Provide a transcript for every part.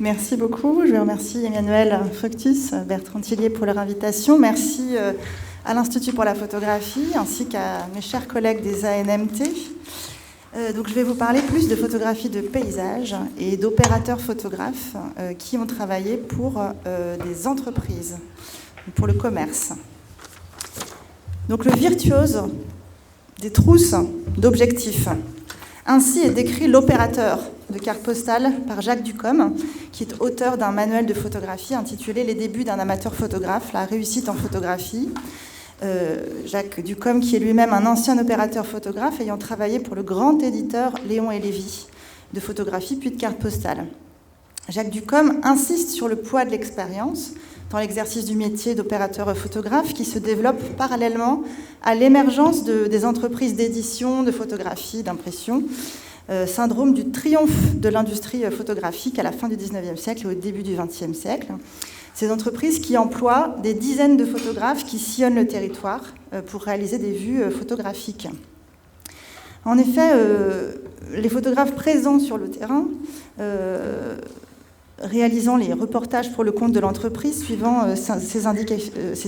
Merci beaucoup. Je remercie Emmanuel Fructus, Bertrand Tillier pour leur invitation. Merci à l'Institut pour la photographie ainsi qu'à mes chers collègues des ANMT. Donc je vais vous parler plus de photographie de paysage et d'opérateurs photographes qui ont travaillé pour des entreprises, pour le commerce. Donc le virtuose des trousses d'objectifs. Ainsi est décrit l'opérateur de carte postale par Jacques Ducom, qui est auteur d'un manuel de photographie intitulé « Les débuts d'un amateur photographe, la réussite en photographie ». Jacques Ducom, qui est lui-même un ancien opérateur photographe ayant travaillé pour le grand éditeur Léon et Lévy de photographie puis de carte postale. Jacques Ducom insiste sur le poids de l'expérience dans l'exercice du métier d'opérateur photographe qui se développe parallèlement à l'émergence des entreprises d'édition, de photographie, d'impression, syndrome du triomphe de l'industrie photographique à la fin du XIXe siècle et au début du XXe siècle. Ces entreprises qui emploient des dizaines de photographes qui sillonnent le territoire pour réaliser des vues photographiques. En effet, les photographes présents sur le terrain, réalisant les reportages pour le compte de l'entreprise, suivant ces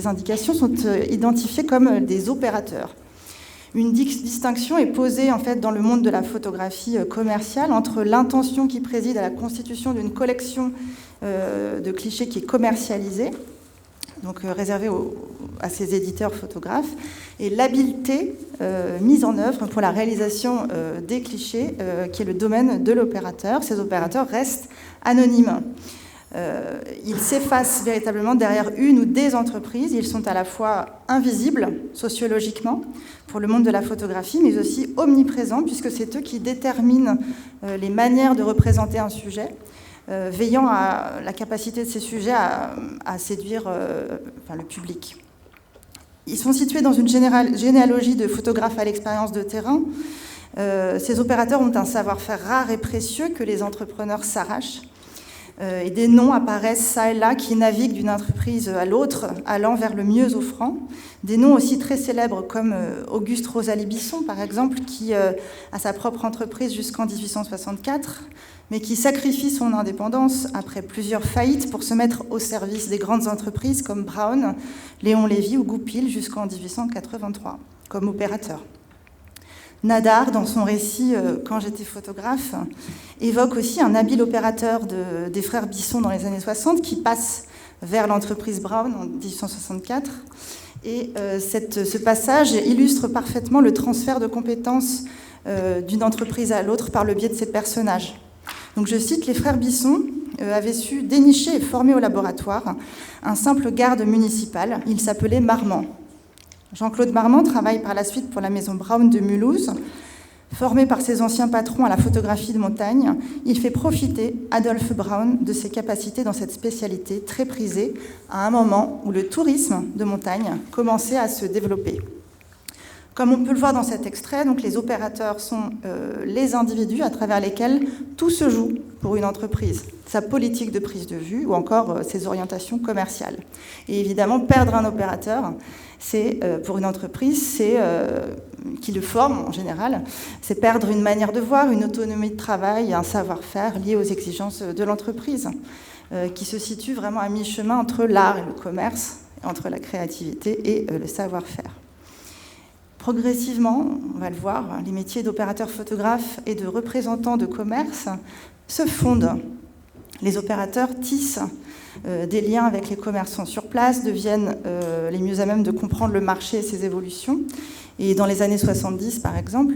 indications, sont identifiés comme des opérateurs. Une distinction est posée en fait dans le monde de la photographie commerciale entre l'intention qui préside à la constitution d'une collection de clichés qui est commercialisée, donc réservée à ces éditeurs photographes, et l'habileté mise en œuvre pour la réalisation des clichés, qui est le domaine de l'opérateur. Ces opérateurs restent anonymes. Ils s'effacent véritablement derrière une ou des entreprises. Ils sont à la fois invisibles sociologiquement pour le monde de la photographie, mais aussi omniprésents, puisque c'est eux qui déterminent les manières de représenter un sujet, veillant à la capacité de ces sujets à séduire le public. Ils sont situés dans une généalogie de photographes à l'expérience de terrain. Ces opérateurs ont un savoir-faire rare et précieux que les entrepreneurs s'arrachent. Et des noms apparaissent ça et là qui naviguent d'une entreprise à l'autre, allant vers le mieux offrant. Des noms aussi très célèbres comme Auguste Rosalie Bisson, par exemple, qui a sa propre entreprise jusqu'en 1864, mais qui sacrifie son indépendance après plusieurs faillites pour se mettre au service des grandes entreprises comme Brown, Léon Lévy ou Goupil jusqu'en 1883, comme opérateur. Nadar, dans son récit « Quand j'étais photographe », évoque aussi un habile opérateur des frères Bisson dans les années 60 qui passe vers l'entreprise Brown en 1864. Et ce passage illustre parfaitement le transfert de compétences d'une entreprise à l'autre par le biais de ces personnages. Donc je cite, les frères Bisson avaient su dénicher et former au laboratoire un simple garde municipal. Il s'appelait Marmont. Jean-Claude Marmont travaille par la suite pour la maison Brown de Mulhouse. Formé par ses anciens patrons à la photographie de montagne, il fait profiter Adolphe Brown de ses capacités dans cette spécialité très prisée à un moment où le tourisme de montagne commençait à se développer. Comme on peut le voir dans cet extrait, donc les opérateurs sont les individus à travers lesquels tout se joue pour une entreprise, sa politique de prise de vue ou encore ses orientations commerciales. Et évidemment, perdre un opérateur, c'est pour une entreprise, qui le forme en général, c'est perdre une manière de voir, une autonomie de travail, un savoir-faire lié aux exigences de l'entreprise, qui se situe vraiment à mi-chemin entre l'art et le commerce, entre la créativité et le savoir-faire. Progressivement, on va le voir, les métiers d'opérateurs photographes et de représentants de commerce se fondent. Les opérateurs tissent des liens avec les commerçants sur place, deviennent les mieux à même de comprendre le marché et ses évolutions. Et dans les années 70, par exemple,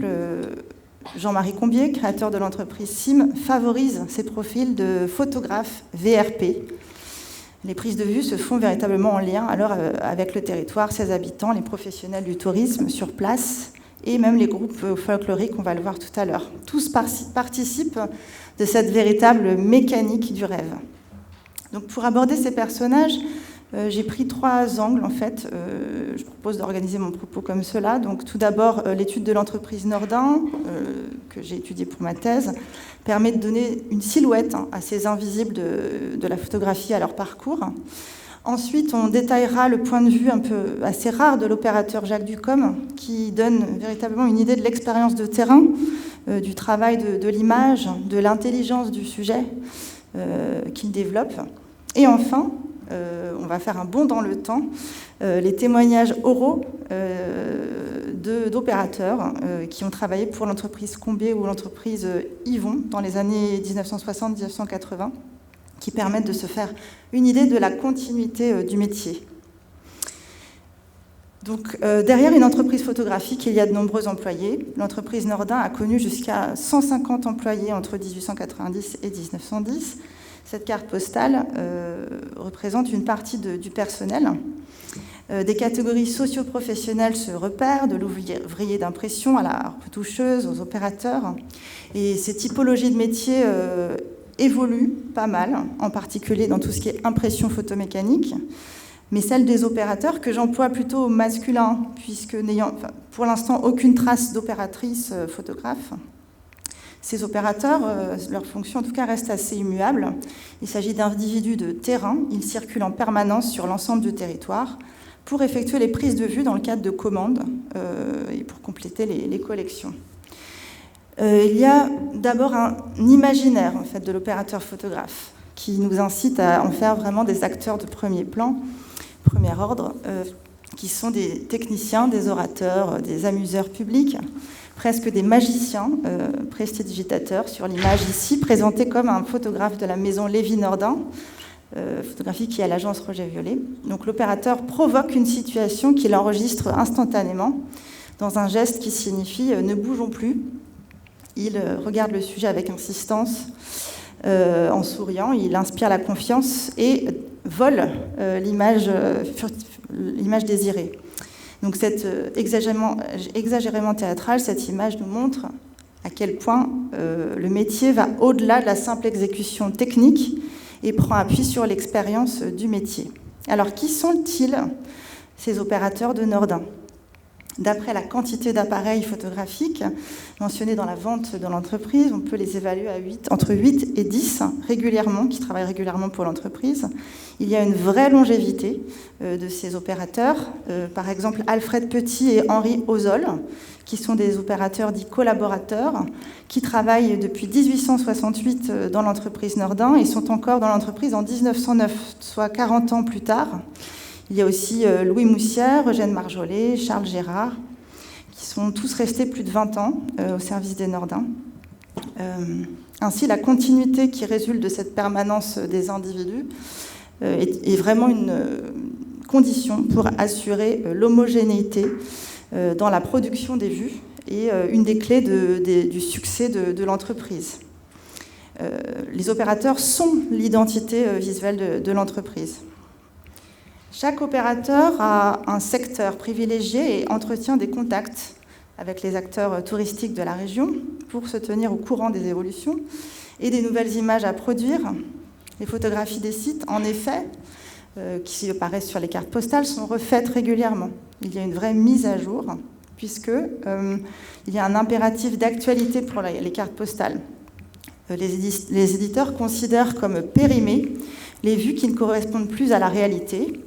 Jean-Marie Combier, créateur de l'entreprise SIM, favorise ces profils de photographes VRP. Les prises de vue se font véritablement en lien alors avec le territoire, ses habitants, les professionnels du tourisme sur place et même les groupes folkloriques, on va le voir tout à l'heure. Tous participent de cette véritable mécanique du rêve. Donc pour aborder ces personnages, j'ai pris 3 angles en fait. Je propose d'organiser mon propos comme cela. Donc tout d'abord, l'étude de l'entreprise Nordin, que j'ai étudiée pour ma thèse, permet de donner une silhouette à ces invisibles de la photographie à leur parcours. Ensuite, on détaillera le point de vue un peu assez rare de l'opérateur Jacques Ducom, qui donne véritablement une idée de l'expérience de terrain, du travail de l'image, de l'intelligence du sujet, qu'il développe. Et enfin, on va faire un bond dans le temps, les témoignages oraux d'opérateurs qui ont travaillé pour l'entreprise Combier ou l'entreprise Yvon dans les années 1960-1980, qui permettent de se faire une idée de la continuité du métier. Donc, derrière une entreprise photographique, il y a de nombreux employés. L'entreprise Nordin a connu jusqu'à 150 employés entre 1890 et 1910. Cette carte postale représente une partie du personnel. Des catégories socio-professionnelles se repèrent, de l'ouvrier d'impression à la retoucheuse, aux opérateurs. Et ces typologies de métiers évoluent pas mal, en particulier dans tout ce qui est impression photomécanique. Mais celle des opérateurs, que j'emploie plutôt au masculin, puisque n'ayant pour l'instant aucune trace d'opératrice photographe, ces opérateurs, leur fonction en tout cas reste assez immuable. Il s'agit d'individus de terrain, ils circulent en permanence sur l'ensemble du territoire pour effectuer les prises de vue dans le cadre de commandes et pour compléter les collections. Il y a d'abord un imaginaire en fait, de l'opérateur photographe qui nous incite à en faire vraiment des acteurs de premier plan, premier ordre, qui sont des techniciens, des orateurs, des amuseurs publics, presque des magiciens, prestidigitateurs, sur l'image ici, présentée comme un photographe de la maison Lévy-Nordin, photographie qui est à l'agence Roger Violet. Donc l'opérateur provoque une situation qu'il enregistre instantanément dans un geste qui signifie « ne bougeons plus ». Il regarde le sujet avec insistance, en souriant, il inspire la confiance et vole l'image désirée. Donc cet exagérément théâtral, cette image nous montre à quel point le métier va au-delà de la simple exécution technique et prend appui sur l'expérience du métier. Alors qui sont-ils, ces opérateurs de Nordin ? D'après la quantité d'appareils photographiques mentionnés dans la vente de l'entreprise, on peut les évaluer à entre 8 et 10 régulièrement, qui travaillent régulièrement pour l'entreprise. Il y a une vraie longévité de ces opérateurs. Par exemple, Alfred Petit et Henri Ozol, qui sont des opérateurs dits collaborateurs, qui travaillent depuis 1868 dans l'entreprise Nordin et sont encore dans l'entreprise en 1909, soit 40 ans plus tard. Il y a aussi Louis Moussière, Eugène Marjollet, Charles Gérard, qui sont tous restés plus de 20 ans au service des Nordins. Ainsi, la continuité qui résulte de cette permanence des individus est vraiment une condition pour assurer l'homogénéité dans la production des vues et une des clés du succès de l'entreprise. Les opérateurs sont l'identité visuelle de l'entreprise. Chaque opérateur a un secteur privilégié et entretient des contacts avec les acteurs touristiques de la région pour se tenir au courant des évolutions et des nouvelles images à produire. Les photographies des sites, en effet, qui apparaissent sur les cartes postales, sont refaites régulièrement. Il y a une vraie mise à jour, puisqu'il y a un impératif d'actualité pour les cartes postales. Les éditeurs considèrent comme périmées les vues qui ne correspondent plus à la réalité.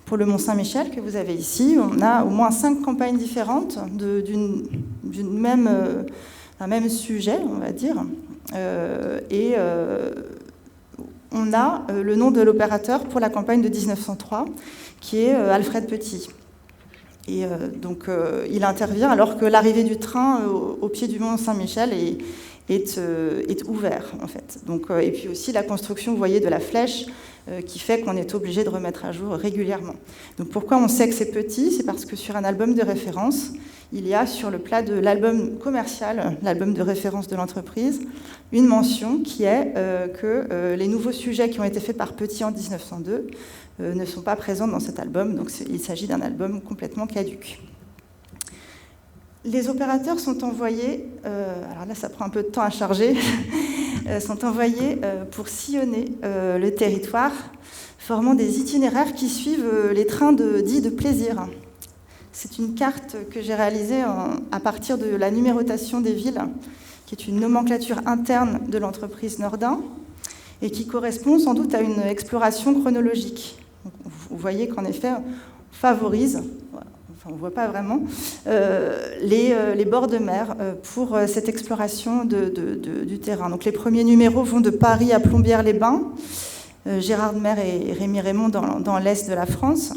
Pour le Mont-Saint-Michel que vous avez ici, on a au moins 5 campagnes différentes d'un même sujet, on va dire. On a le nom de l'opérateur pour la campagne de 1903, qui est Alfred Petit. Et donc, il intervient alors que l'arrivée du train au pied du Mont-Saint-Michel est ouvert, en fait. Donc, et puis aussi la construction, vous voyez, de la flèche qui fait qu'on est obligé de remettre à jour régulièrement. Donc pourquoi on sait que c'est petit ? C'est parce que sur un album de référence, il y a sur le plat de l'album commercial, l'album de référence de l'entreprise, une mention qui est que les nouveaux sujets qui ont été faits par Petit en 1902 ne sont pas présents dans cet album, donc il s'agit d'un album complètement caduc. Les opérateurs sont envoyés, alors là ça prend un peu de temps à charger, sont envoyés pour sillonner le territoire, formant des itinéraires qui suivent les trains dits de plaisir. C'est une carte que j'ai réalisée à partir de la numérotation des villes, qui est une nomenclature interne de l'entreprise Nordin, et qui correspond sans doute à une exploration chronologique. Donc, vous voyez qu'en effet, on on ne voit pas vraiment, les bords de mer pour cette exploration du terrain. Donc les premiers numéros vont de Paris à Plombières-les-Bains, Gérard de Mer et Rémy Raymond dans l'est de la France,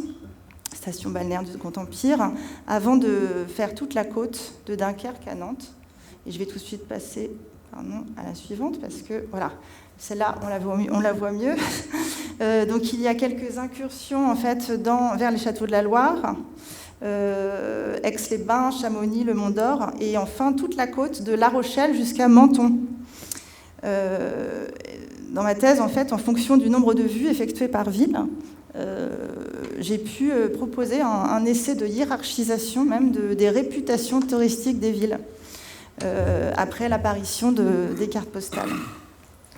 station balnéaire du Second Empire, avant de faire toute la côte de Dunkerque à Nantes. Et je vais tout de suite passer à la suivante, parce que voilà, celle-là, on la voit mieux. Donc il y a quelques incursions en fait, vers les châteaux de la Loire, Aix-les-Bains, Chamonix, le Mont d'Or, et enfin toute la côte de La Rochelle jusqu'à Menton. Dans ma thèse, en fait, en fonction du nombre de vues effectuées par ville, j'ai pu proposer un essai de hiérarchisation même des réputations touristiques des villes après l'apparition des cartes postales.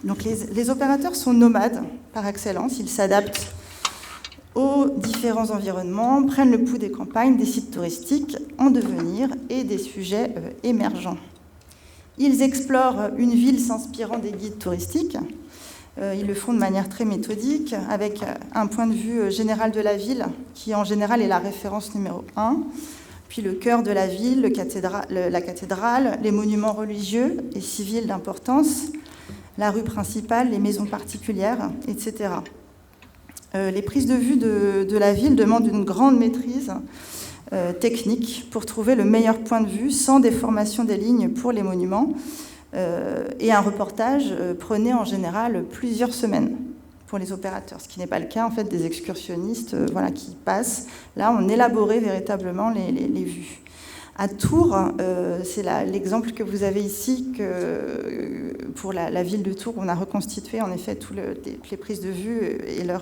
Donc les opérateurs sont nomades par excellence, ils s'adaptent aux différents environnements, prennent le pouls des campagnes, des sites touristiques en devenir et des sujets émergents. Ils explorent une ville s'inspirant des guides touristiques. Ils le font de manière très méthodique, avec un point de vue général de la ville, qui en général est la référence numéro 1, puis le cœur de la ville, la cathédrale, les monuments religieux et civils d'importance, la rue principale, les maisons particulières, etc. Les prises de vue de la ville demandent une grande maîtrise technique pour trouver le meilleur point de vue sans déformation des lignes pour les monuments. Et un reportage prenait en général plusieurs semaines pour les opérateurs, ce qui n'est pas le cas en fait, des excursionnistes qui passent. Là, on élaborait véritablement les vues. À Tours, c'est l'exemple que vous avez ici, que pour la ville de Tours, on a reconstitué en effet toutes les prises de vue et le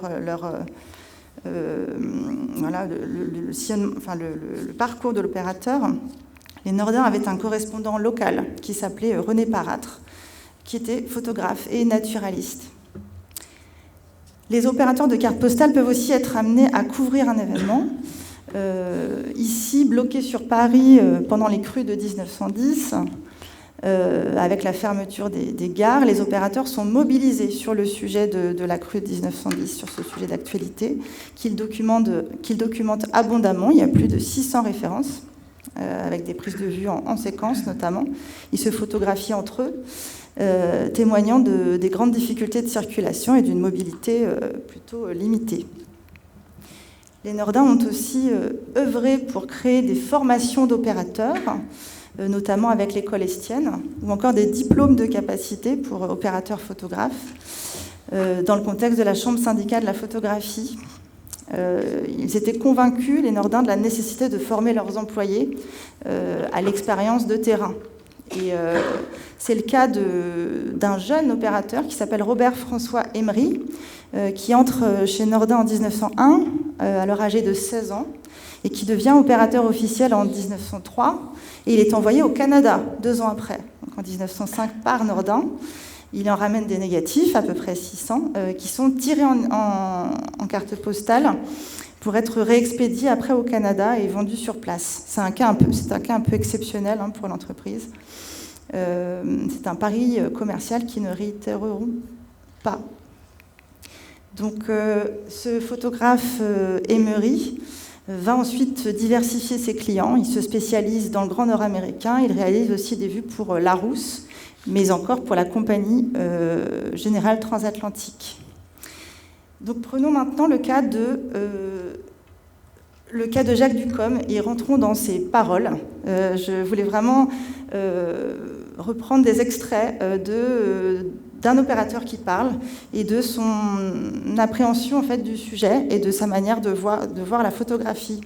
parcours de l'opérateur. Les Nordins avaient un correspondant local qui s'appelait René Parâtre, qui était photographe et naturaliste. Les opérateurs de cartes postales peuvent aussi être amenés à couvrir un événement. Ici, bloqués sur Paris pendant les crues de 1910, avec la fermeture des gares, les opérateurs sont mobilisés sur le sujet de la crue de 1910, sur ce sujet d'actualité, qu'ils documentent abondamment. Il y a plus de 600 références, avec des prises de vue en séquence notamment. Ils se photographient entre eux, témoignant des grandes difficultés de circulation et d'une mobilité plutôt limitée. Les Nordins ont aussi œuvré pour créer des formations d'opérateurs, notamment avec l'école Estienne, ou encore des diplômes de capacité pour opérateurs photographes, dans le contexte de la Chambre syndicale de la photographie. Ils étaient convaincus, les Nordins, de la nécessité de former leurs employés à l'expérience de terrain. Et c'est le cas d'un jeune opérateur qui s'appelle Robert-François Emery, qui entre chez Nordin en 1901, alors âgé de 16 ans, et qui devient opérateur officiel en 1903. Et il est envoyé au Canada 2 ans après, donc en 1905 par Nordin. Il en ramène des négatifs, à peu près 600, qui sont tirés en carte postale pour être réexpédiés après au Canada et vendus sur place. C'est un cas un peu exceptionnel pour l'entreprise. C'est un pari commercial qui ne réitéreront pas. Donc ce photographe Emery va ensuite diversifier ses clients. Il se spécialise dans le Grand Nord américain. Il réalise aussi des vues pour Larousse, mais encore pour la Compagnie Générale Transatlantique. Donc prenons maintenant le cas de Jacques Ducombe et rentrons dans ses paroles. Je voulais vraiment reprendre des extraits d'un opérateur qui parle et de son appréhension en fait, du sujet et de sa manière de voir la photographie,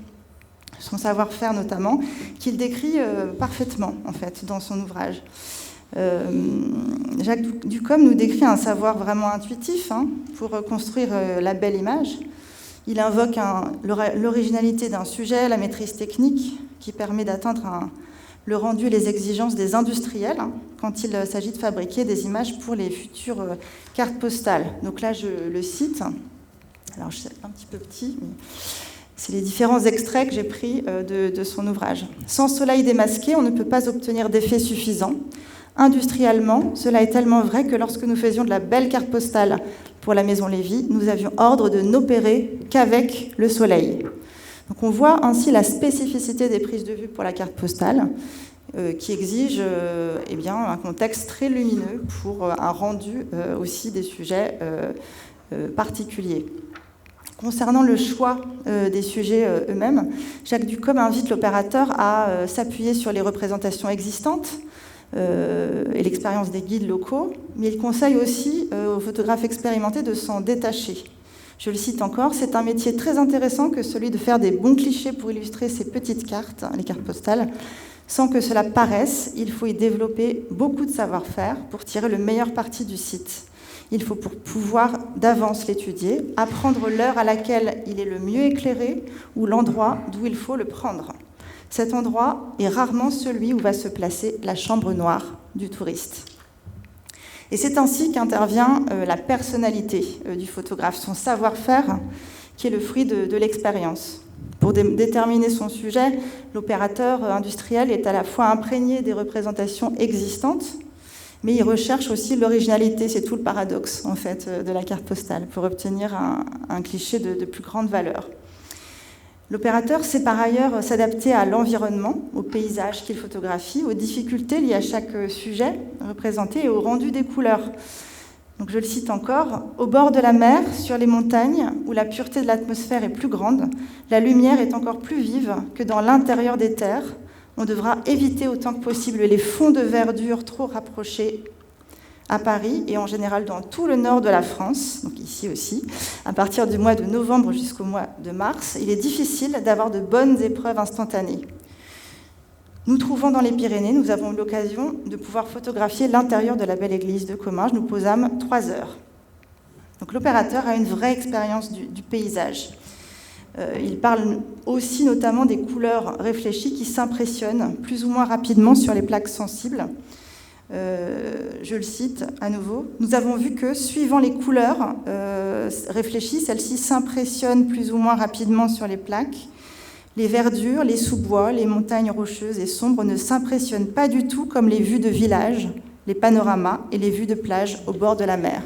son savoir-faire notamment, qu'il décrit parfaitement en fait, dans son ouvrage. Jacques Ducombe nous décrit un savoir vraiment intuitif pour construire la belle image. Il invoque l'originalité d'un sujet, la maîtrise technique qui permet d'atteindre le rendu et les exigences des industriels quand il s'agit de fabriquer des images pour les futures cartes postales. Donc là, je le cite. Alors, c'est un petit peu petit, mais c'est les différents extraits que j'ai pris de son ouvrage. « Sans soleil démasqué, on ne peut pas obtenir d'effet suffisant. Industriellement, cela est tellement vrai que lorsque nous faisions de la belle carte postale pour la Maison Lévy, nous avions ordre de n'opérer qu'avec le soleil. Donc on voit ainsi la spécificité des prises de vue pour la carte postale, qui exige un contexte très lumineux pour un rendu aussi des sujets particuliers. Concernant le choix des sujets eux-mêmes, Jacques Ducom invite l'opérateur à s'appuyer sur les représentations existantes et l'expérience des guides locaux, mais il conseille aussi aux photographes expérimentés de s'en détacher. Je le cite encore, c'est un métier très intéressant que celui de faire des bons clichés pour illustrer ces petites cartes, les cartes postales. Sans que cela paraisse, il faut y développer beaucoup de savoir-faire pour tirer le meilleur parti du site. Il faut pour pouvoir d'avance l'étudier, apprendre l'heure à laquelle il est le mieux éclairé ou l'endroit d'où il faut le prendre. Cet endroit est rarement celui où va se placer la chambre noire du touriste. Et c'est ainsi qu'intervient la personnalité du photographe, son savoir-faire, qui est le fruit de l'expérience. Pour déterminer son sujet, l'opérateur industriel est à la fois imprégné des représentations existantes, mais il recherche aussi l'originalité, c'est tout le paradoxe en fait de la carte postale, pour obtenir un cliché de plus grande valeur. L'opérateur sait par ailleurs s'adapter à l'environnement, au paysage qu'il photographie, aux difficultés liées à chaque sujet représenté et au rendu des couleurs. Donc je le cite encore, « Au bord de la mer, sur les montagnes, où la pureté de l'atmosphère est plus grande, la lumière est encore plus vive que dans l'intérieur des terres. On devra éviter autant que possible les fonds de verdure trop rapprochés à Paris et en général dans tout le nord de la France, donc ici aussi. À partir du mois de novembre jusqu'au mois de mars, il est difficile d'avoir de bonnes épreuves instantanées. Nous trouvons dans les Pyrénées, nous avons eu l'occasion de pouvoir photographier l'intérieur de la belle église de Comminges. Nous posâmes 3 heures. Donc l'opérateur a une vraie expérience du paysage. Il parle aussi notamment des couleurs réfléchies qui s'impressionnent plus ou moins rapidement sur les plaques sensibles. Je le cite à nouveau. Nous avons vu que, suivant les couleurs réfléchies, celles-ci s'impressionnent plus ou moins rapidement sur les plaques. Les verdures, les sous-bois, les montagnes rocheuses et sombres ne s'impressionnent pas du tout comme les vues de villages, les panoramas et les vues de plage au bord de la mer.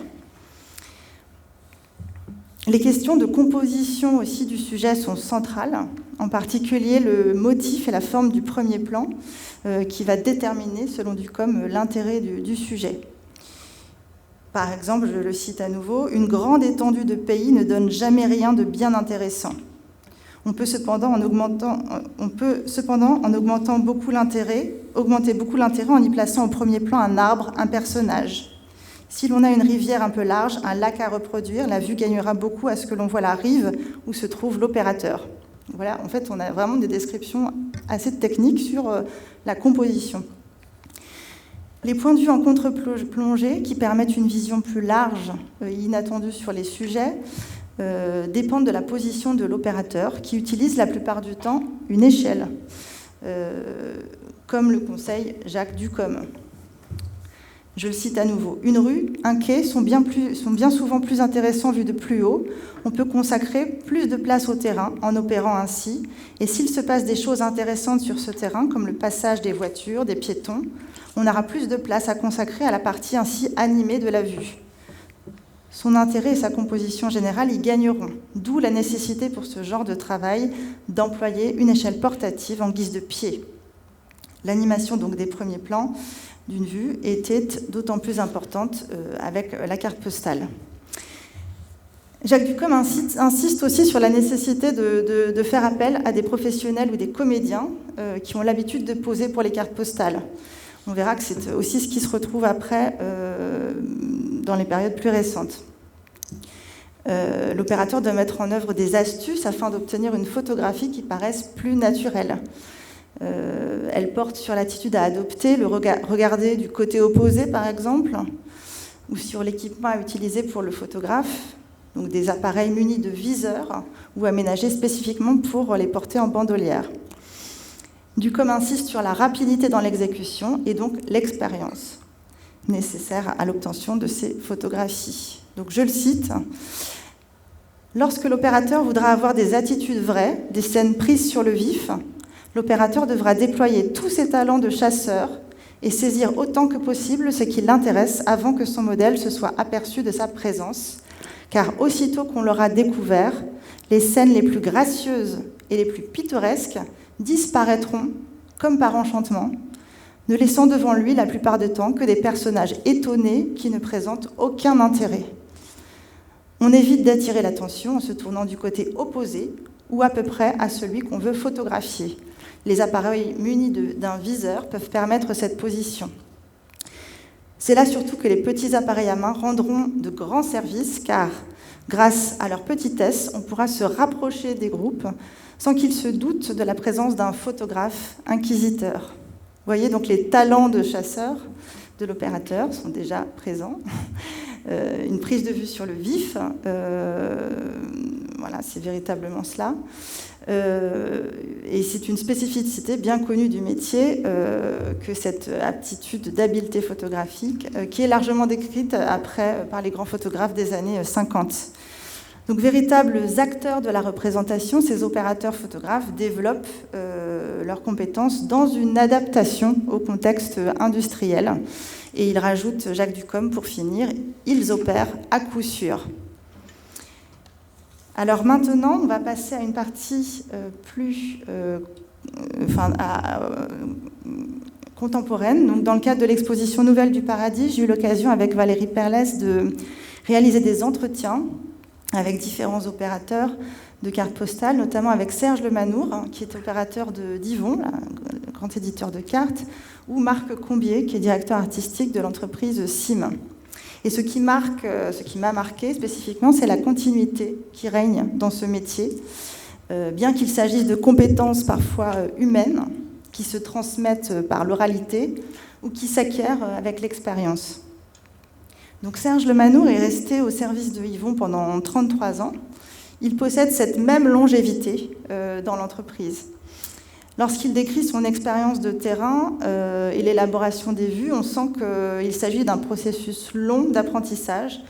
Les questions de composition aussi du sujet sont centrales, en particulier le motif et la forme du premier plan, qui va déterminer, selon Ducom, l'intérêt du sujet. Par exemple, je le cite à nouveau, « Une grande étendue de pays ne donne jamais rien de bien intéressant. On peut cependant, en augmentant beaucoup l'intérêt, augmenter beaucoup l'intérêt en y plaçant au premier plan un arbre, un personnage. Si l'on a une rivière un peu large, un lac à reproduire, la vue gagnera beaucoup à ce que l'on voit la rive où se trouve l'opérateur. » Voilà, en fait, on a vraiment des descriptions assez techniques sur la composition. Les points de vue en contre-plongée, qui permettent une vision plus large et inattendue sur les sujets, dépendent de la position de l'opérateur, qui utilise la plupart du temps une échelle, comme le conseille Jacques Ducom. Je le cite à nouveau. « Une rue, un quai sont bien souvent plus intéressants vus de plus haut. On peut consacrer plus de place au terrain en opérant ainsi. Et s'il se passe des choses intéressantes sur ce terrain, comme le passage des voitures, des piétons, on aura plus de place à consacrer à la partie ainsi animée de la vue. Son intérêt et sa composition générale y gagneront, d'où la nécessité pour ce genre de travail d'employer une échelle portative en guise de pied. L'animation donc des premiers plans d'une vue était d'autant plus importante avec la carte postale. Jacques Ducom insiste aussi sur la nécessité de faire appel à des professionnels ou des comédiens qui ont l'habitude de poser pour les cartes postales. On verra que c'est aussi ce qui se retrouve après dans les périodes plus récentes. L'opérateur doit mettre en œuvre des astuces afin d'obtenir une photographie qui paraisse plus naturelle. Elle porte sur l'attitude à adopter, le regarder du côté opposé par exemple, ou sur l'équipement à utiliser pour le photographe, donc des appareils munis de viseurs ou aménagés spécifiquement pour les porter en bandolière. Ducom insiste sur la rapidité dans l'exécution et donc l'expérience nécessaire à l'obtention de ces photographies. Donc je le cite, « Lorsque l'opérateur voudra avoir des attitudes vraies, des scènes prises sur le vif, l'opérateur devra déployer tous ses talents de chasseur et saisir autant que possible ce qui l'intéresse avant que son modèle se soit aperçu de sa présence, car aussitôt qu'on l'aura découvert, les scènes les plus gracieuses et les plus pittoresques disparaîtront comme par enchantement, ne laissant devant lui la plupart du temps que des personnages étonnés qui ne présentent aucun intérêt. On évite d'attirer l'attention en se tournant du côté opposé ou à peu près à celui qu'on veut photographier. Les appareils munis d'un viseur peuvent permettre cette position. C'est là surtout que les petits appareils à main rendront de grands services, car grâce à leur petitesse, on pourra se rapprocher des groupes sans qu'ils se doutent de la présence d'un photographe inquisiteur. Vous voyez, donc les talents de chasseur de l'opérateur sont déjà présents. Une prise de vue sur le vif, voilà, c'est véritablement cela. Et c'est une spécificité bien connue du métier que cette aptitude d'habileté photographique qui est largement décrite après par les grands photographes des années 50. Donc, véritables acteurs de la représentation, ces opérateurs photographes développent leurs compétences dans une adaptation au contexte industriel. Et il rajoute, Jacques Ducombe, pour finir, ils opèrent à coup sûr. Alors maintenant, on va passer à une partie plus contemporaine. Donc, dans le cadre de l'exposition Nouvelles du Paradis, j'ai eu l'occasion avec Valérie Perlès de réaliser des entretiens avec différents opérateurs de cartes postales, notamment avec Serge Lemanour, qui est opérateur d'Yvon, le grand éditeur de cartes, ou Marc Combier, qui est directeur artistique de l'entreprise SIM. Et ce qui m'a marqué spécifiquement, c'est la continuité qui règne dans ce métier, bien qu'il s'agisse de compétences parfois humaines, qui se transmettent par l'oralité ou qui s'acquièrent avec l'expérience. Donc Serge Lemanour est resté au service de Yvon pendant 33 ans. Il possède cette même longévité dans l'entreprise. Lorsqu'il décrit son expérience de terrain et l'élaboration des vues, on sent qu'il s'agit d'un processus long d'apprentissage,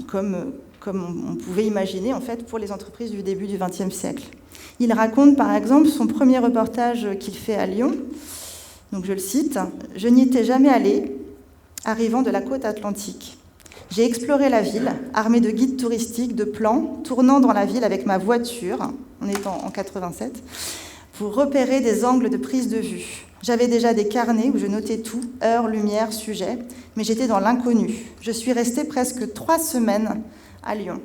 comme on pouvait imaginer en fait, pour les entreprises du début du XXe siècle. Il raconte par exemple son premier reportage qu'il fait à Lyon. Donc je le cite, « Je n'y étais jamais allé, arrivant de la côte atlantique. J'ai exploré la ville, armée de guides touristiques, de plans, tournant dans la ville avec ma voiture, on est en 87, pour repérer des angles de prise de vue. J'avais déjà des carnets où je notais tout, heure, lumière, sujet, mais j'étais dans l'inconnu. Je suis restée presque 3 semaines à Lyon. »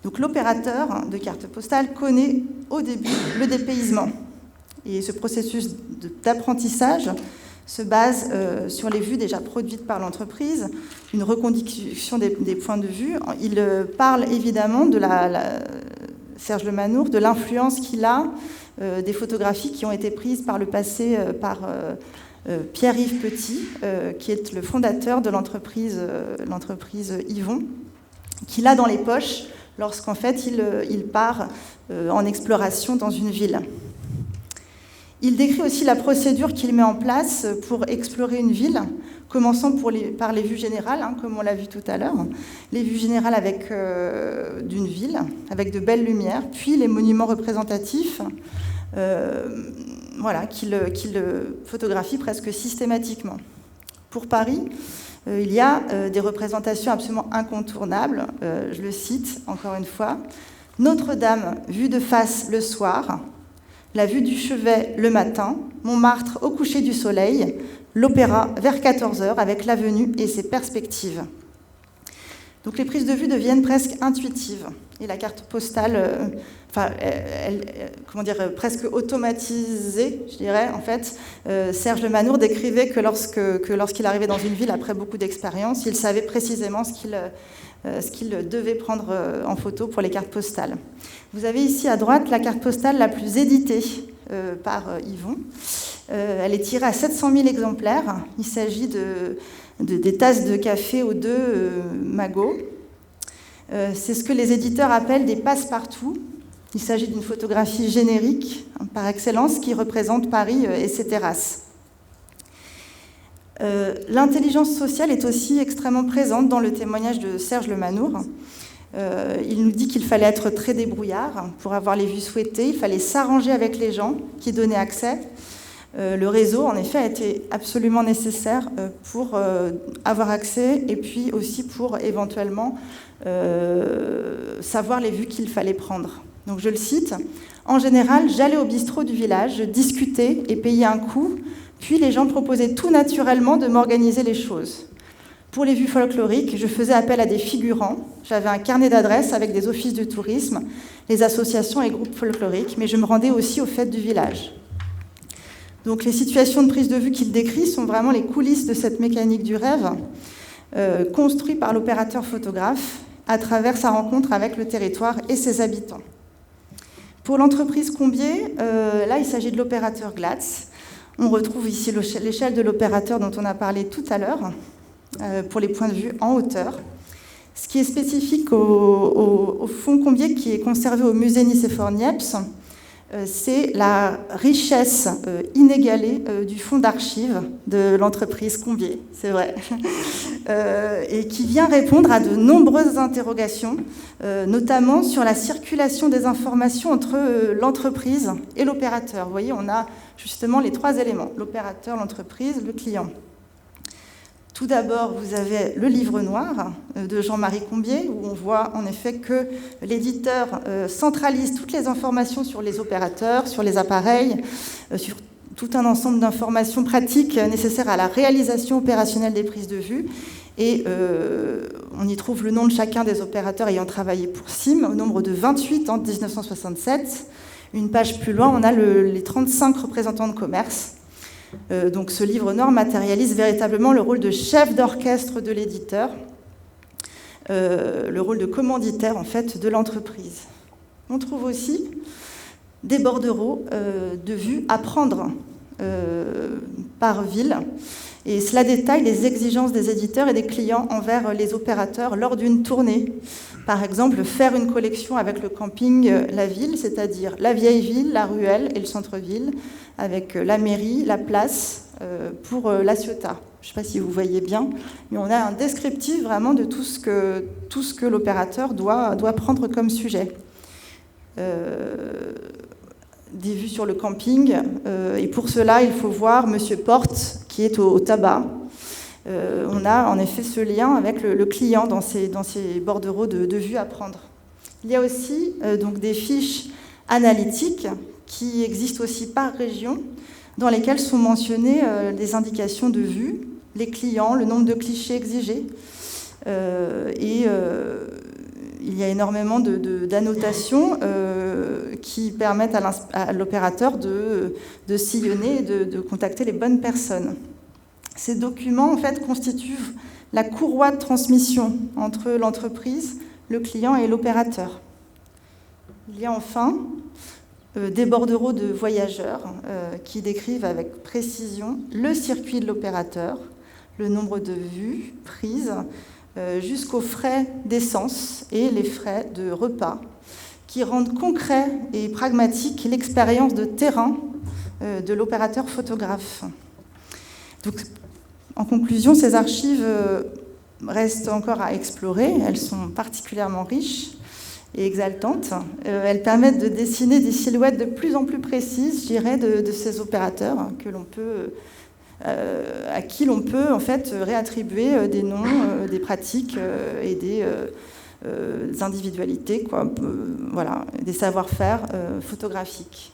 Donc l'opérateur de carte postale connaît au début le dépaysement. Et ce processus d'apprentissage se base sur les vues déjà produites par l'entreprise, une reconduction des points de vue. Il parle évidemment de Serge Lemanour, de l'influence qu'il a des photographies qui ont été prises par le passé par Pierre-Yves Petit, qui est le fondateur de l'entreprise Yvon, qu'il a dans les poches lorsqu'en fait il part en exploration dans une ville. Il décrit aussi la procédure qu'il met en place pour explorer une ville, commençant par les vues générales, comme on l'a vu tout à l'heure, les vues générales d'une ville, avec de belles lumières, puis les monuments représentatifs, qu'il photographie presque systématiquement. Pour Paris, il y a des représentations absolument incontournables, je le cite encore une fois, « Notre-Dame vue de face le soir », la vue du chevet le matin, Montmartre au coucher du soleil, l'opéra vers 14h avec l'avenue et ses perspectives. Donc les prises de vue deviennent presque intuitives et la carte postale, presque automatisée, je dirais. En fait, Serge Lemanour décrivait que lorsqu'il arrivait dans une ville après beaucoup d'expérience, il savait précisément ce qu'il devait prendre en photo pour les cartes postales. Vous avez ici à droite la carte postale la plus éditée par Yvon. Elle est tirée à 700 000 exemplaires. Il s'agit des tasses de café aux 2 magots. C'est ce que les éditeurs appellent des passe-partout. Il s'agit d'une photographie générique par excellence qui représente Paris et ses terrasses. L'intelligence sociale est aussi extrêmement présente dans le témoignage de Serge Lemanour. Il nous dit qu'il fallait être très débrouillard pour avoir les vues souhaitées, il fallait s'arranger avec les gens qui donnaient accès. Le réseau, en effet, a été absolument nécessaire pour avoir accès et puis aussi pour éventuellement savoir les vues qu'il fallait prendre. Donc je le cite, « En général, j'allais au bistrot du village, je discutais et payais un coup, puis les gens proposaient tout naturellement de m'organiser les choses. Pour les vues folkloriques, je faisais appel à des figurants. J'avais un carnet d'adresses avec des offices de tourisme, les associations et groupes folkloriques, mais je me rendais aussi aux fêtes du village. » Donc les situations de prise de vue qu'il décrit sont vraiment les coulisses de cette mécanique du rêve, construite par l'opérateur photographe à travers sa rencontre avec le territoire et ses habitants. Pour l'entreprise Combier, là il s'agit de l'opérateur Glatz. On retrouve ici l'échelle de l'opérateur dont on a parlé tout à l'heure, pour les points de vue en hauteur. Ce qui est spécifique au fonds Combier qui est conservé au musée Nicéphore-Niepce, c'est la richesse inégalée du fonds d'archives de l'entreprise Combier, c'est vrai, et qui vient répondre à de nombreuses interrogations, notamment sur la circulation des informations entre l'entreprise et l'opérateur. Vous voyez, on a justement les trois éléments, l'opérateur, l'entreprise, le client. Tout d'abord, vous avez le livre noir de Jean-Marie Combier, où on voit en effet que l'éditeur centralise toutes les informations sur les opérateurs, sur les appareils, sur tout un ensemble d'informations pratiques nécessaires à la réalisation opérationnelle des prises de vue. Et on y trouve le nom de chacun des opérateurs ayant travaillé pour SIM, au nombre de 28 en 1967. Une page plus loin, on a les 35 représentants de commerce. Donc ce livre noir matérialise véritablement le rôle de chef d'orchestre de l'éditeur, le rôle de commanditaire en fait de l'entreprise. On trouve aussi des bordereaux de vue à prendre par ville, et cela détaille les exigences des éditeurs et des clients envers les opérateurs lors d'une tournée. Par exemple, faire une collection avec le camping La Ville, c'est-à-dire la vieille ville, la ruelle et le centre-ville, avec la mairie, la place pour la Ciotat. Je ne sais pas si vous voyez bien, mais on a un descriptif vraiment de tout ce que l'opérateur doit prendre comme sujet. Des vues sur le camping, et pour cela, il faut voir Monsieur Porte, qui est au tabac. On a en effet ce lien avec le client dans ces bordereaux de vues à prendre. Il y a aussi donc des fiches analytiques qui existent aussi par région, dans lesquelles sont mentionnées des indications de vue, les clients, le nombre de clichés exigés. Il y a énormément d'annotations qui permettent à l'opérateur de sillonner et de contacter les bonnes personnes. Ces documents, en fait, constituent la courroie de transmission entre l'entreprise, le client et l'opérateur. Il y a enfin des bordereaux de voyageurs qui décrivent avec précision le circuit de l'opérateur, le nombre de vues prises, jusqu'aux frais d'essence et les frais de repas, qui rendent concret et pragmatique l'expérience de terrain de l'opérateur photographe. Donc, en conclusion, ces archives restent encore à explorer. Elles sont particulièrement riches et exaltantes. Elles permettent de dessiner des silhouettes de plus en plus précises, je dirais, de ces opérateurs à qui l'on peut en fait réattribuer des noms, des pratiques et des individualités, voilà, des savoir-faire photographiques.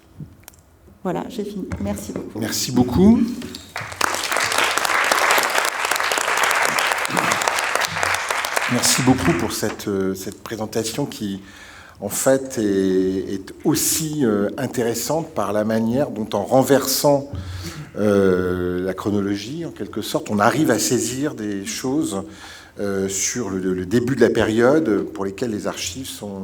Voilà, j'ai fini. Merci beaucoup. Merci beaucoup. Merci beaucoup pour cette présentation qui, en fait, est aussi intéressante par la manière dont, en renversant la chronologie, en quelque sorte, on arrive à saisir des choses sur le début de la période pour lesquelles les archives sont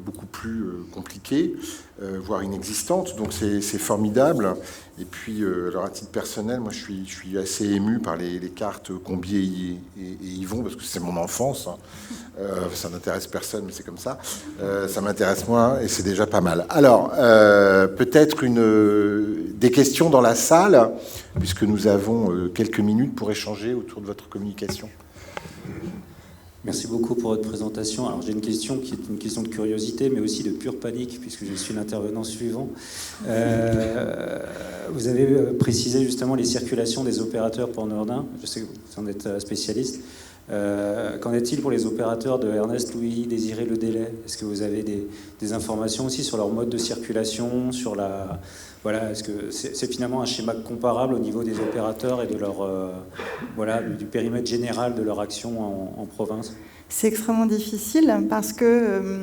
beaucoup plus compliquées, voire inexistantes. Donc c'est formidable. Et puis, alors à titre personnel, moi je suis assez ému par les cartes Combier et Yvon, parce que c'est mon enfance. Ça n'intéresse personne, mais c'est comme ça. Ça m'intéresse moi, et c'est déjà pas mal. Alors, peut-être des questions dans la salle, puisque nous avons quelques minutes pour échanger autour de votre communication. Merci beaucoup pour votre présentation. Alors j'ai une question qui est une question de curiosité, mais aussi de pure panique, puisque je suis l'intervenant suivant. Vous avez précisé justement les circulations des opérateurs pour Nordin. Je sais que vous en êtes spécialiste. Qu'en est-il pour les opérateurs de Ernest Louis Désiré Le Délai? Est-ce que vous avez des informations aussi sur leur mode de circulation, sur la... Voilà, est-ce que c'est finalement un schéma comparable au niveau des opérateurs et de leur, du périmètre général de leur action en province? C'est extrêmement difficile parce que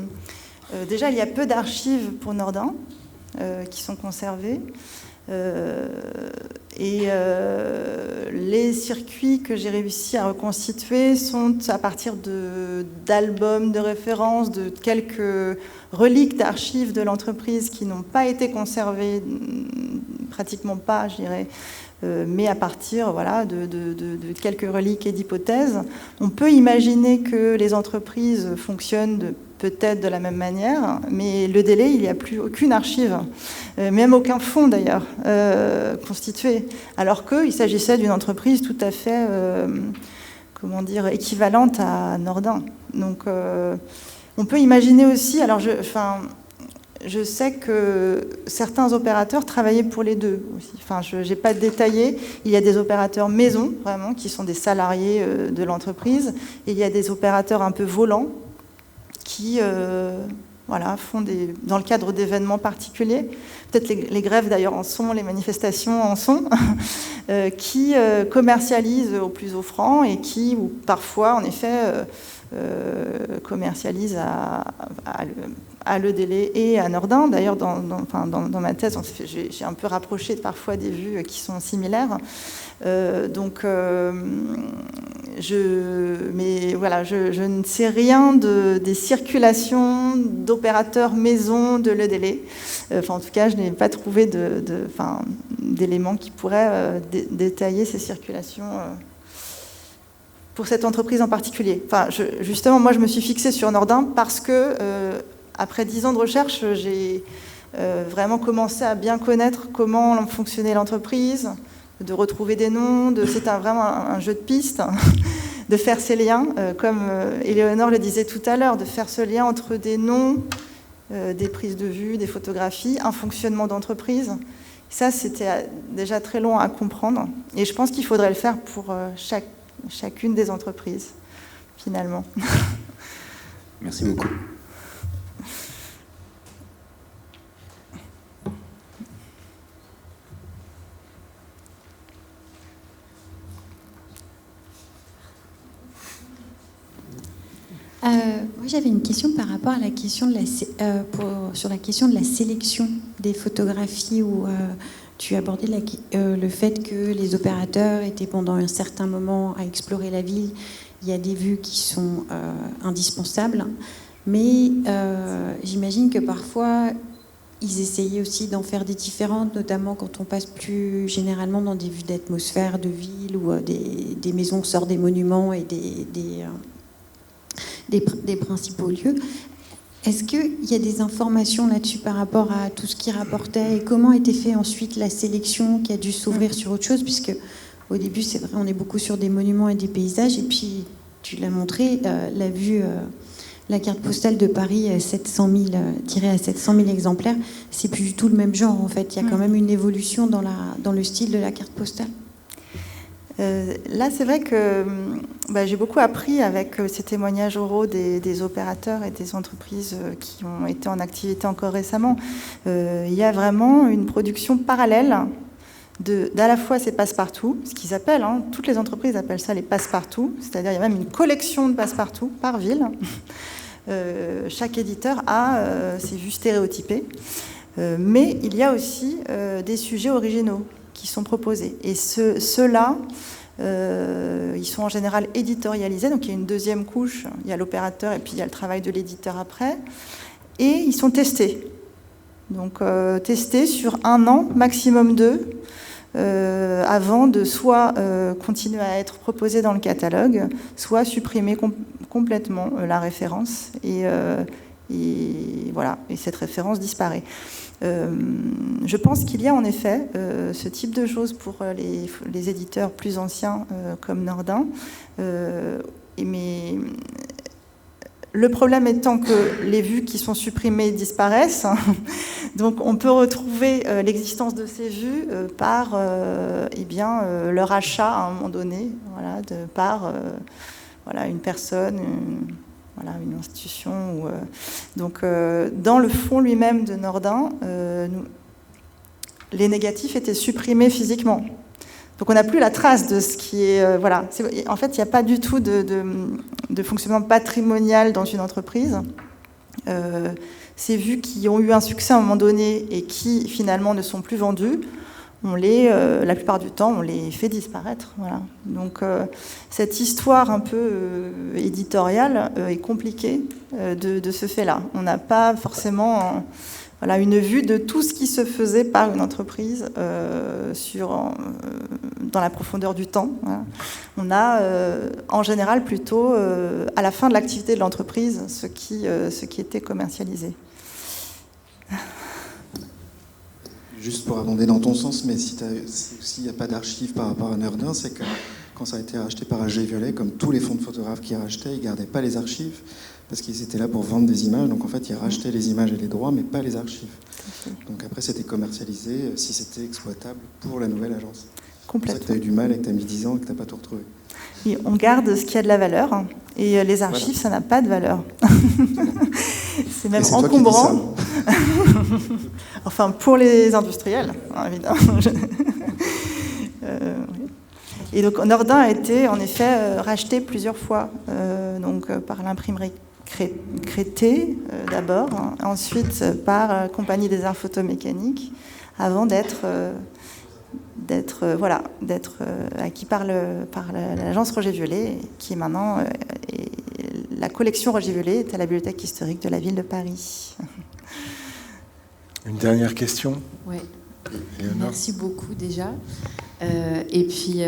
déjà il y a peu d'archives pour Nordin qui sont conservées. Les circuits que j'ai réussi à reconstituer sont à partir d'albums de référence, de quelques reliques d'archives de l'entreprise qui n'ont pas été conservées, pratiquement pas, je dirais, mais à partir de quelques reliques et d'hypothèses. On peut imaginer que les entreprises fonctionnent peut-être de la même manière, mais le délai, il n'y a plus aucune archive, même aucun fonds d'ailleurs constitué, alors qu'il s'agissait d'une entreprise tout à fait, équivalente à Nordin. Donc on peut imaginer aussi, alors je sais que certains opérateurs travaillaient pour les deux aussi. Enfin, je n'ai pas détaillé. Il y a des opérateurs maison, vraiment, qui sont des salariés de l'entreprise, et il y a des opérateurs un peu volants qui font dans le cadre d'événements particuliers, peut-être les grèves d'ailleurs en sont, les manifestations en sont, qui commercialisent au plus offrant et qui, ou parfois, en effet, commercialisent à Le Délai et à Nordin. D'ailleurs, dans ma thèse, j'ai un peu rapproché parfois des vues qui sont similaires. Je ne sais rien des circulations d'opérateurs maison de Le Délai. En tout cas, je n'ai pas trouvé d'éléments qui pourraient détailler ces circulations pour cette entreprise en particulier. Justement, moi, je me suis fixée sur Nordin parce que, après 10 ans de recherche, j'ai vraiment commencé à bien connaître comment fonctionnait l'entreprise, de retrouver des noms, c'était vraiment un jeu de pistes, de faire ces liens, comme Éléonore le disait tout à l'heure, de faire ce lien entre des noms, des prises de vue, des photographies, un fonctionnement d'entreprise. Ça, c'était déjà très long à comprendre. Et je pense qu'il faudrait le faire pour chacune des entreprises, finalement. Merci beaucoup. Moi, j'avais une question par rapport à la question sur la question de la sélection des photographies où tu abordais le fait que les opérateurs étaient pendant un certain moment à explorer la ville. Il y a des vues qui sont indispensables, mais j'imagine que parfois ils essayaient aussi d'en faire des différentes, notamment quand on passe plus généralement dans des vues d'atmosphère, de ville, où des maisons sortent des monuments et des principaux lieux. Est-ce qu'il y a des informations là-dessus par rapport à tout ce qui rapportait et comment était fait ensuite la sélection qui a dû s'ouvrir sur autre chose, puisque au début, c'est vrai, on est beaucoup sur des monuments et des paysages, et puis tu l'as montré, la vue, la carte postale de Paris tirée à 700 000 exemplaires, c'est plus du tout le même genre en fait. Il y a quand même une évolution dans le style de la carte postale. Là, c'est vrai que j'ai beaucoup appris avec ces témoignages oraux des opérateurs et des entreprises qui ont été en activité encore récemment. Il y a vraiment une production parallèle d'à la fois ces passe-partout, ce qu'ils appellent, toutes les entreprises appellent ça les passe-partout, c'est-à-dire il y a même une collection de passe-partout par ville. Chaque éditeur a ses vues stéréotypées, mais il y a aussi des sujets originaux qui sont proposés. Et ceux-là, ils sont en général éditorialisés. Donc il y a une deuxième couche, il y a l'opérateur et puis il y a le travail de l'éditeur après. Et ils sont testés. Donc testés sur 1 an, maximum 2, avant de soit continuer à être proposés dans le catalogue, soit supprimer complètement la référence. Et voilà, et cette référence disparaît. Je pense qu'il y a en effet ce type de choses pour les éditeurs plus anciens comme Nordin. Mais le problème étant que les vues qui sont supprimées disparaissent. Donc on peut retrouver l'existence de ces vues par leur achat à un moment donné, par voilà, une personne, une institution. Donc, dans le fond lui-même de Nordin, les négatifs étaient supprimés physiquement. Donc on n'a plus la trace de ce qui est... En fait, il n'y a pas du tout de fonctionnement patrimonial dans une entreprise. Ces vues qui ont eu un succès à un moment donné et qui finalement ne sont plus vendues, la plupart du temps, on les fait disparaître. Voilà. Donc cette histoire un peu éditoriale est compliquée de ce fait-là. On n'a pas forcément... une vue de tout ce qui se faisait par une entreprise dans la profondeur du temps. Voilà. On a en général plutôt à la fin de l'activité de l'entreprise ce qui était commercialisé. Juste pour abonder dans ton sens, mais s'il n'y a pas d'archives par rapport à Nordin, c'est que quand ça a été racheté par AG Violet, comme tous les fonds de photographes qui rachetaient, ils ne gardaient pas les archives parce qu'ils étaient là pour vendre des images. Donc en fait, ils rachetaient les images et les droits, mais pas les archives. Donc après, c'était commercialisé si c'était exploitable pour la nouvelle agence. Complètement. C'est pour ça que tu as eu du mal et que tu as mis 10 ans et que tu n'as pas tout retrouvé. Et on garde ce qui a de la valeur, et les archives, ça n'a pas de valeur. C'est même encombrant. Enfin, pour les industriels, évidemment. Et donc, Nordin a été, en effet, racheté plusieurs fois, par l'imprimerie Crété, d'abord, ensuite par Compagnie des Arts Photomécaniques, avant d'être acquis par l'agence Roger Violet, qui est maintenant... la collection Roger Violet est à la Bibliothèque historique de la ville de Paris. Une dernière question ? Oui. Léonore ? Merci beaucoup déjà. Et puis,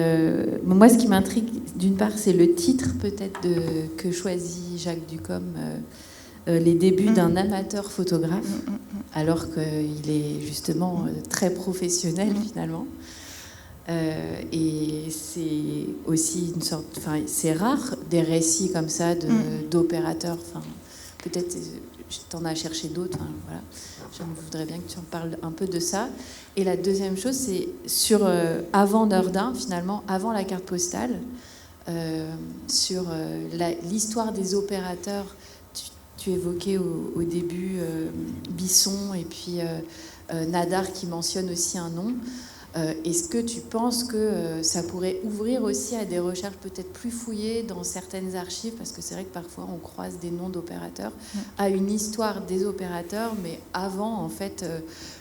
moi, ce qui m'intrigue, d'une part, c'est le titre peut-être que choisit Jacques Ducom, les débuts d'un amateur photographe, alors qu'il est justement très professionnel finalement. Et c'est aussi une sorte... Enfin, c'est rare des récits comme ça d'opérateurs. Enfin, peut-être t'en as cherché d'autres. Enfin, voilà. Je voudrais bien que tu en parles un peu de ça. Et la deuxième chose, c'est sur avant Nordin, finalement, avant la carte postale, sur l'histoire des opérateurs. Tu évoquais au début Bisson et puis Nadar qui mentionne aussi un nom. Est-ce que tu penses que ça pourrait ouvrir aussi à des recherches peut-être plus fouillées dans certaines archives, parce que c'est vrai que parfois on croise des noms d'opérateurs, à une histoire des opérateurs, mais avant en fait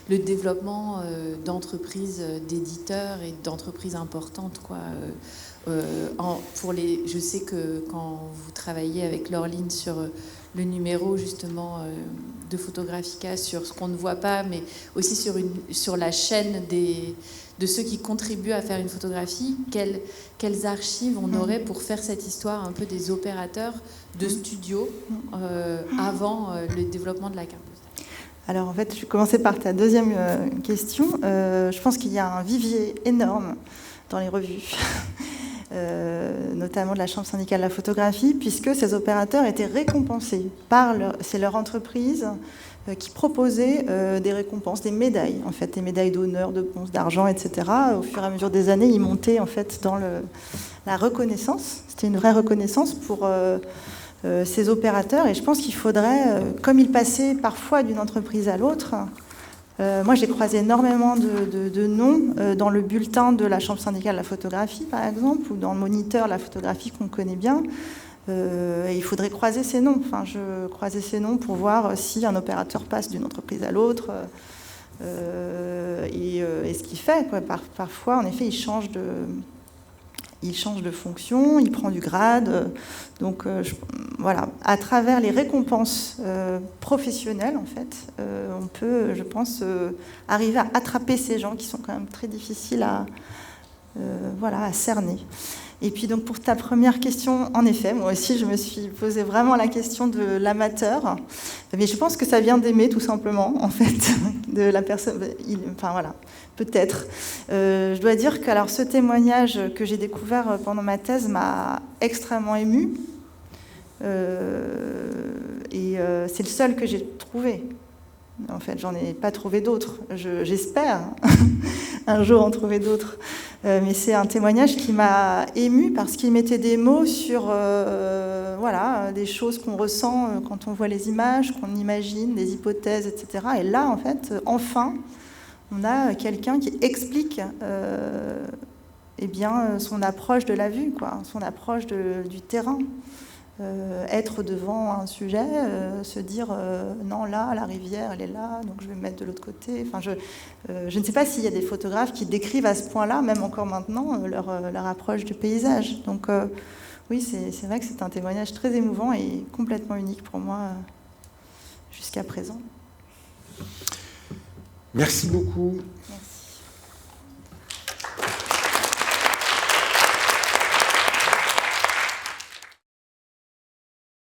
le développement d'entreprises, d'éditeurs et d'entreprises importantes, quoi. Je sais que quand vous travaillez avec Laureline sur le numéro justement de Photographica, sur ce qu'on ne voit pas, mais aussi sur la chaîne de ceux qui contribuent à faire une photographie, quelles archives on aurait pour faire cette histoire un peu des opérateurs de studio avant le développement de la carte postale. Alors en fait, je vais commencer par ta deuxième question. Je pense qu'il y a un vivier énorme dans les revues. Notamment de la Chambre syndicale de la photographie, puisque ces opérateurs étaient récompensés c'est leur entreprise qui proposait des récompenses, des médailles, en fait, des médailles d'honneur, de bronze, d'argent, etc. Au fur et à mesure des années, ils montaient en fait dans la reconnaissance. C'était une vraie reconnaissance pour ces opérateurs, et je pense qu'il faudrait, comme ils passaient parfois d'une entreprise à l'autre. Moi, j'ai croisé énormément de noms dans le bulletin de la Chambre syndicale de la photographie, par exemple, ou dans le moniteur de la photographie qu'on connaît bien. Et il faudrait croiser ces noms. Enfin, croiser ces noms pour voir si un opérateur passe d'une entreprise à l'autre et ce qu'il fait, quoi. Parfois, en effet, il change de fonction, il prend du grade. Donc, voilà, à travers les récompenses professionnelles, en fait, on peut, je pense, arriver à attraper ces gens qui sont quand même très difficiles à cerner. Et puis, donc, pour ta première question, en effet, moi aussi, je me suis posé vraiment la question de l'amateur. Mais je pense que ça vient d'aimer, tout simplement, en fait, de la personne. Enfin, voilà, peut-être. Je dois dire que alors, ce témoignage que j'ai découvert pendant ma thèse m'a extrêmement émue. C'est le seul que j'ai trouvé. En fait, j'en ai pas trouvé d'autres. J'espère un jour en trouver d'autres. Mais c'est un témoignage qui m'a émue parce qu'il mettait des mots sur voilà, des choses qu'on ressent quand on voit les images, qu'on imagine, des hypothèses, etc. Et là, en fait, enfin, on a quelqu'un qui explique eh bien, son approche de la vue, quoi, son approche du terrain. Être devant un sujet, se dire non, là, la rivière, elle est là, donc je vais me mettre de l'autre côté. Enfin, je ne sais pas s'il y a des photographes qui décrivent à ce point-là, même encore maintenant, leur approche du paysage. Donc oui, c'est vrai que c'est un témoignage très émouvant et complètement unique pour moi jusqu'à présent. Merci beaucoup. Merci.